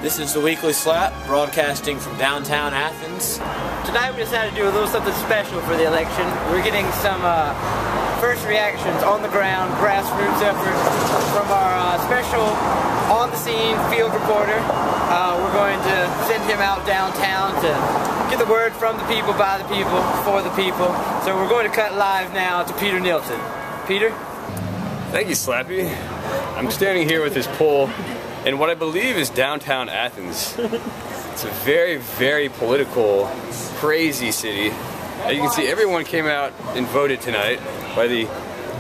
This is the Weekly Slap, broadcasting from downtown Athens. Tonight we decided to do a little something special for the election. We're getting some first reactions on the ground, grassroots effort from our special on-the-scene field reporter. We're going to send him out downtown to get the word from the people, by the people, for the people. So we're going to cut live now to Peter Nielsen. Peter? Thank you, Slappy. I'm standing here with this pole in what I believe is downtown Athens. It's a very, very political, crazy city. As you can see, everyone came out and voted tonight by the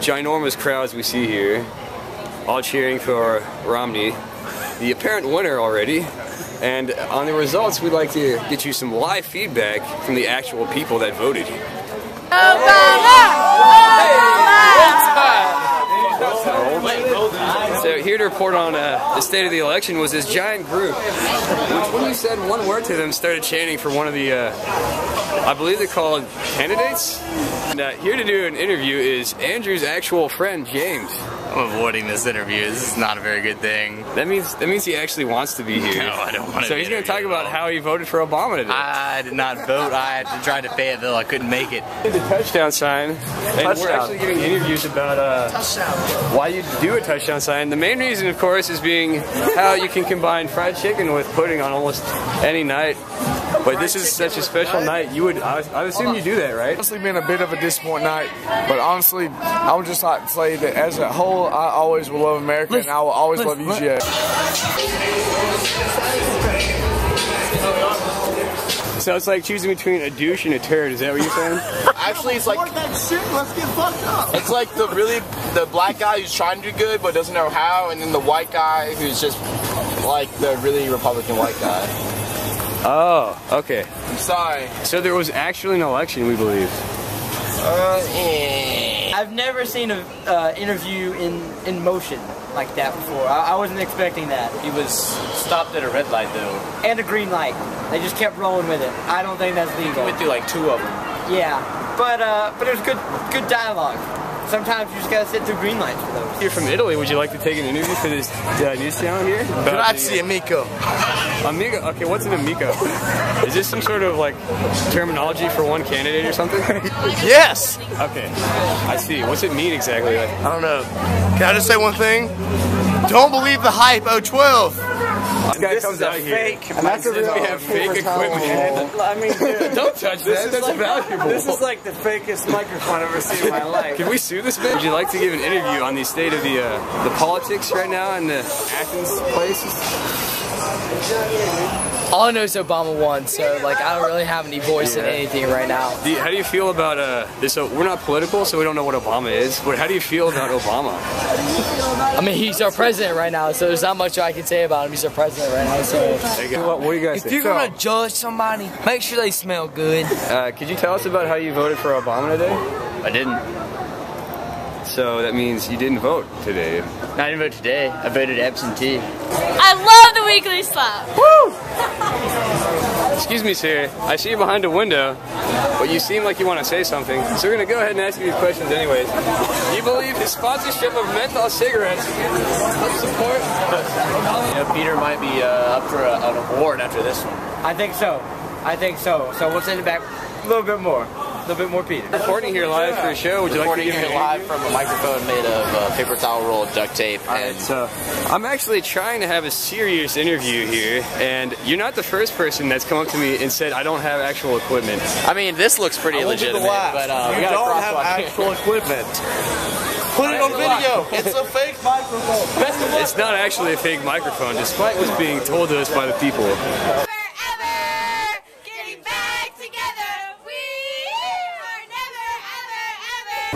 ginormous crowds we see here, all cheering for Romney, the apparent winner already. And on the results, we'd like to get you some live feedback from the actual people that voted. So here to report on the state of the election was this giant group, which when you said one word to them started chanting for one of the, I believe they're called candidates. And here to do an interview is Andrew's actual friend, James. I'm avoiding this interview. This is not a very good thing. That means he actually wants to be here. No, I don't want to. So he's going to talk about how he voted for Obama today. I did not vote. I had to drive to Fayetteville. I couldn't make it. The touchdown sign. And we're actually giving interviews about why you do a touchdown sign. The main reason, of course, is being how you can combine fried chicken with pudding on almost any night. But this is such a special night. I assume you do that, right? Honestly, been a bit of a disappointing night, but honestly, I would just like to say that as a whole, I always will love America, and I will always love UGA. So it's like choosing between a douche and a turd. Is that what you're saying? Actually, it's like that shit. Let's get fucked up. It's like the black guy who's trying to do good but doesn't know how, and then the white guy who's just like the really Republican white guy. Oh, okay. I'm sorry. So there was actually an election, we believe. I've never seen an interview in motion like that before. I wasn't expecting that. He was stopped at a red light, though. And a green light. They just kept rolling with it. I don't think that's legal. He went through like 2 of them. Yeah, but it was good dialogue. Sometimes you just gotta sit through green lights for those. You're from Italy. Would you like to take an interview for this news channel here? Grazie, amico. Amigo? Okay, what's an amico? Is this some sort of like terminology for one candidate or something? Yes. Okay, I see. What's it mean exactly? I don't know. Can I just say one thing? Don't believe the hype, 012. This comes out here. Fake. And that's we have fake equipment. I mean, dude, don't touch that. That's valuable. This is like the fakest microphone I've ever seen in my life. Can we sue this man? Would you like to give an interview on the state of the politics right now in the Athens place? All I know is Obama won, so like I don't really have any voice in anything right now. How do you feel about this? So we're not political, so we don't know what Obama is. But how do you feel about Obama? I mean, he's our president right now, so there's not much I can say about him. He's our president right now, so. What do you guys think? If you're gonna judge somebody, make sure they smell good. Could you tell us about how you voted for Obama today? I didn't. So that means you didn't vote today. I didn't vote today. I voted absentee. I love the Weekly Slap. Woo! Excuse me, sir. I see you behind a window, but you seem like you want to say something. So we're going to go ahead and ask you these questions anyways. Do you believe his sponsorship of menthol cigarettes helps support? You know, Peter might be up for an award after this one. I think so. I think so. So we'll send it back a little bit more. A little bit more Peter. Reporting here live for a show. Would you like to give me live from a microphone made of paper towel roll, duct tape, and so I'm actually trying to have a serious interview here, and you're not the first person that's come up to me and said I don't have actual equipment. I mean, this looks pretty legitimate, but you don't have actual equipment. Put it on video. It's a fake microphone. It's not actually a fake microphone, despite what's being told to us by the people.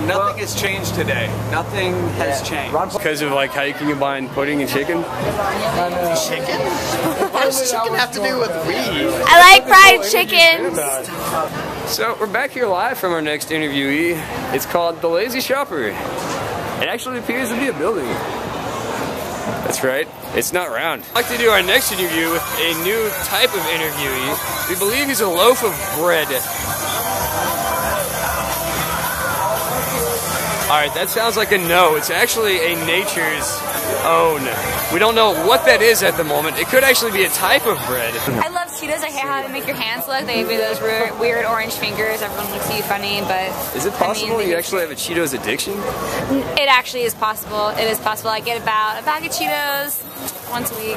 Nothing has changed today. Nothing has changed. Because of like how you can combine pudding and chicken? Chicken? What does chicken have to do with weed? I like fried chicken. So we're back here live from our next interviewee. It's called The Lazy Shopper. It actually appears to be a building. That's right. It's not round. I'd like to do our next interview with a new type of interviewee. We believe he's a loaf of bread. Alright, that sounds like a no. It's actually a nature's own. We don't know what that is at the moment. It could actually be a type of bread. I love Cheetos. I hate how they make your hands look. They give you those weird orange fingers. Everyone looks at you funny, but... Is it possible you actually have a Cheetos addiction? It actually is possible. It is possible. I get about a bag of Cheetos once a week.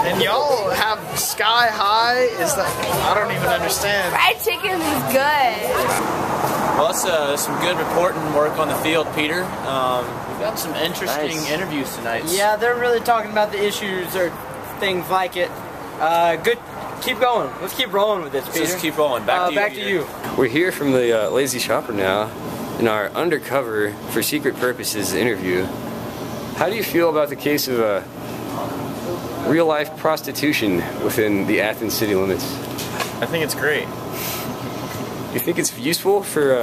And y'all have sky high? Is that... I don't even understand. Fried chicken is good. Well, that's some good reporting work on the field, Peter. We've got some interesting interviews tonight. Yeah, they're really talking about the issues or things like it. Good. Keep going. Let's keep rolling with this, Peter. Let's keep rolling. Back to you. We're here from the Lazy Shopper now in our undercover for secret purposes interview. How do you feel about the case of real-life prostitution within the Athens city limits? I think it's great. You think it's useful for,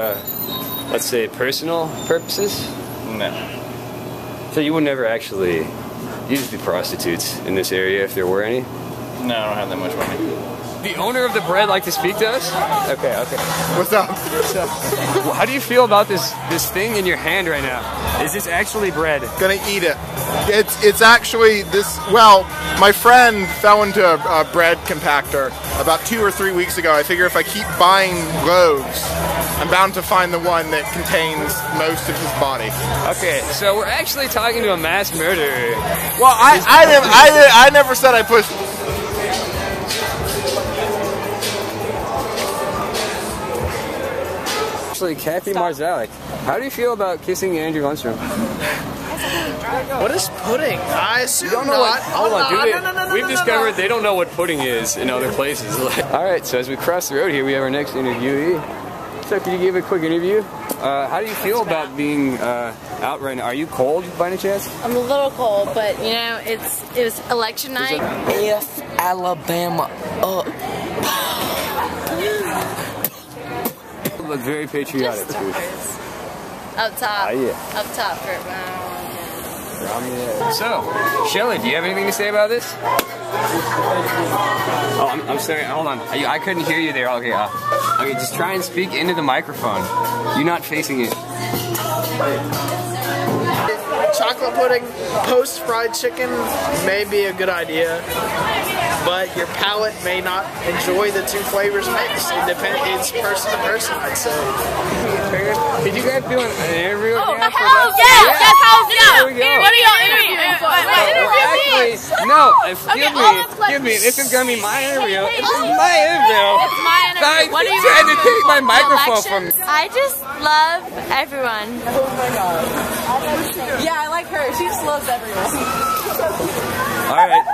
let's say, personal purposes? No. So you would never actually use the prostitutes in this area if there were any? No, I don't have that much money. The owner of the bread like to speak to us? Okay. What's up? What's up? How do you feel about this thing in your hand right now? Is this actually bread? Gonna eat it. It's actually this. Well, my friend fell into a bread compactor about 2 or 3 weeks ago. I figure if I keep buying loaves, I'm bound to find the one that contains most of his body. Okay, so we're actually talking to a mass murderer. Well, I never said I pushed. Actually, Kathy Marzalik, how do you feel about kissing Andrew Lundstrom? What is pudding? I assume don't know not. Hold on, we've discovered they don't know what pudding is in other places. Alright, so as we cross the road here, we have our next interviewee. So could you give a quick interview? How do you feel about being out right now? Are you cold by any chance? I'm a little cold, but you know, it was election night. F Alabama up. You look very patriotic. Up top. Yeah. Up top. So, Shelly, do you have anything to say about this? Oh, I'm sorry. Hold on. I couldn't hear you there. Okay. Okay, just try and speak into the microphone. You're not facing it. Chocolate pudding post fried chicken may be a good idea, but your palate may not enjoy the two flavors mixed. It's person to person, I'd say. Did you guys do an interview? Oh, hell yes! There we go. What are y'all interviewing for? Interview me! No, excuse me. This is gonna be my interview. This is my interview. It's my interview. What are you trying to take my microphone from me? I just love everyone. Oh my god. Yeah, I like her. She just loves everyone. Alright.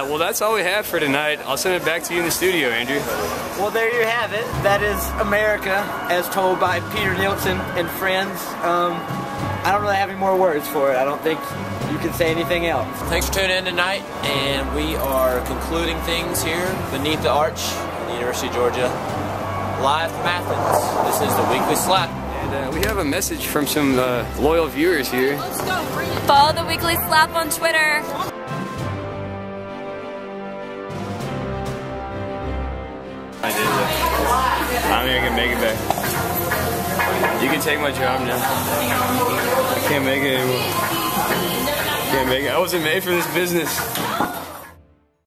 Well, that's all we have for tonight. I'll send it back to you in the studio, Andrew. Well, there you have it. That is America, as told by Peter Nielsen and friends. I don't really have any more words for it. I don't think you can say anything else. Thanks for tuning in tonight, and we are concluding things here beneath the arch at the University of Georgia, live from Athens. This is the Weekly Slap. And we have a message from some loyal viewers here. Follow the Weekly Slap on Twitter. I did it. I don't think I can make it back. You can take my job now. I can't make it anymore. Can't make it. I wasn't made for this business.